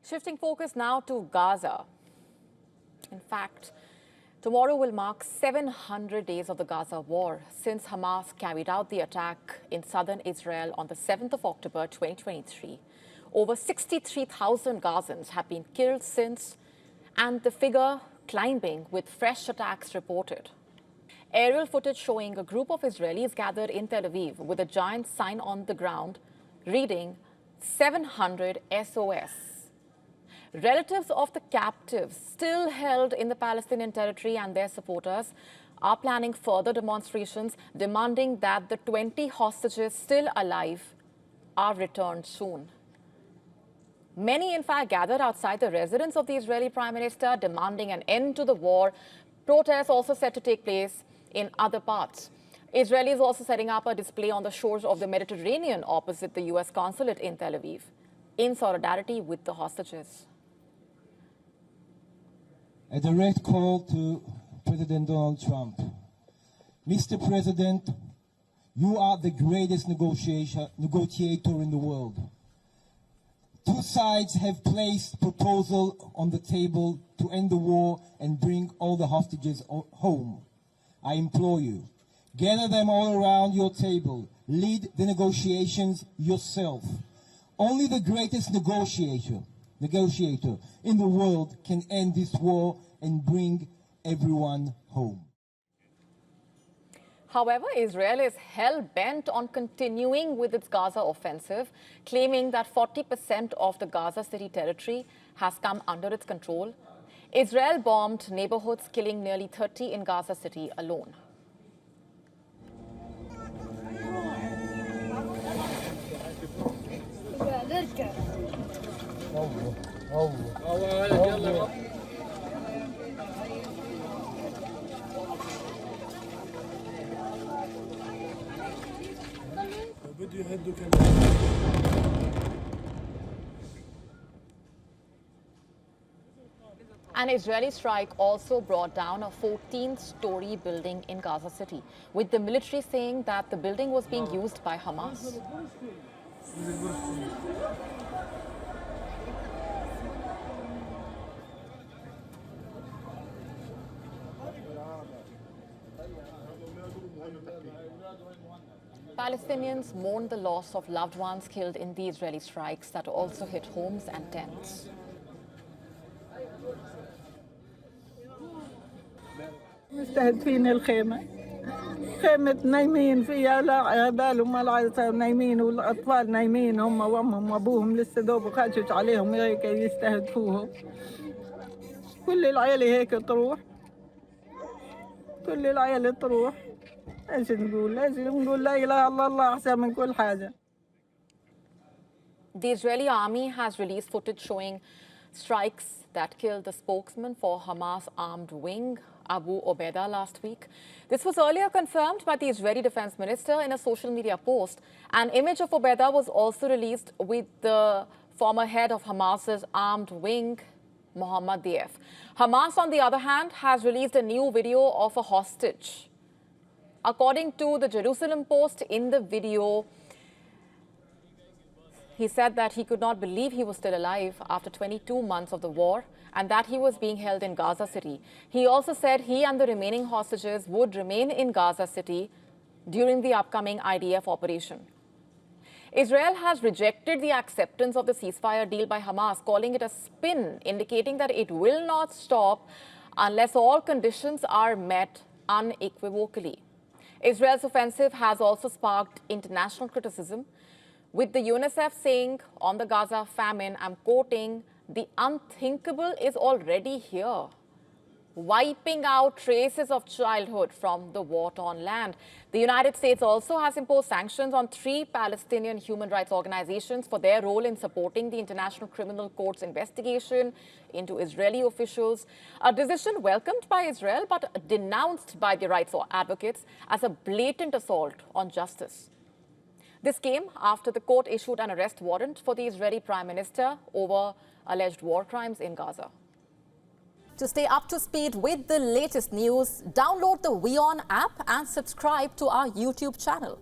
Shifting focus now to Gaza. In fact, tomorrow will mark 700 days of the Gaza War since Hamas carried out the attack in southern Israel on the 7th of October 2023. Over 63,000 Gazans have been killed since, and the figure climbing with fresh attacks reported. Aerial footage showing a group of Israelis gathered in Tel Aviv with a giant sign on the ground reading 700 SOS. Relatives of the captives still held in the Palestinian territory and their supporters are planning further demonstrations demanding that the 20 hostages still alive are returned soon. Many, in fact, gathered outside the residence of the Israeli Prime Minister demanding an end to the war. Protests also set to take place in other parts. Israel is also setting up a display on the shores of the Mediterranean opposite the U.S. consulate in Tel Aviv in solidarity with the hostages. A direct call to President Donald Trump. Mr. President, you are the greatest negotiator in the world. Two sides have placed proposal on the table to end the war and bring all the hostages home. I implore you, gather them all around your table. Lead the negotiations yourself. Only the greatest negotiator in the world can end this war and bring everyone home. However, Israel is hell-bent on continuing with its Gaza offensive, claiming that 40% of the Gaza City territory has come under its control. Israel bombed neighborhoods, killing nearly 30 in Gaza City alone. An Israeli strike also brought down a 14-story building in Gaza City, with the military saying that the building was being used by Hamas. Palestinians mourn the loss of loved ones killed in the Israeli strikes that also hit homes and tents. مستهدفين الخيمة نايمين فيها لا بالهم ولا نايمين والأطفال نايمين هم وأمهم وأبوهم لسه دوب خاشش عليهم هيك يستهدفوهم كل العيلة هيك تروح كل العيلة تروح ايش نقول لا إله إلا الله أحسن من كل حاجة. The Israeli army has released footage showing strikes that killed the spokesman for Hamas armed wing, Abu Obeda, last week. This was earlier confirmed by the Israeli defense minister in a social media post. An image of Obeda was also released with the former head of Hamas's armed wing, Mohammad Dief. Hamas, on the other hand, has released a new video of a hostage. According to the Jerusalem Post, in the video, he said that he could not believe he was still alive after 22 months of the war and that he was being held in Gaza City. He also said he and the remaining hostages would remain in Gaza City during the upcoming IDF operation. Israel has rejected the acceptance of the ceasefire deal by Hamas, calling it a spin, indicating that it will not stop unless all conditions are met unequivocally. Israel's offensive has also sparked international criticism, with the UNICEF saying on the Gaza famine, I'm quoting, "The unthinkable is already here, wiping out traces of childhood from the war-torn land." The United States also has imposed sanctions on 3 Palestinian human rights organizations for their role in supporting the International Criminal Court's investigation into Israeli officials, a decision welcomed by Israel but denounced by the rights advocates as a blatant assault on justice. This came after the court issued an arrest warrant for the Israeli Prime Minister over alleged war crimes in Gaza. To stay up to speed with the latest news, download the WION app and subscribe to our YouTube channel.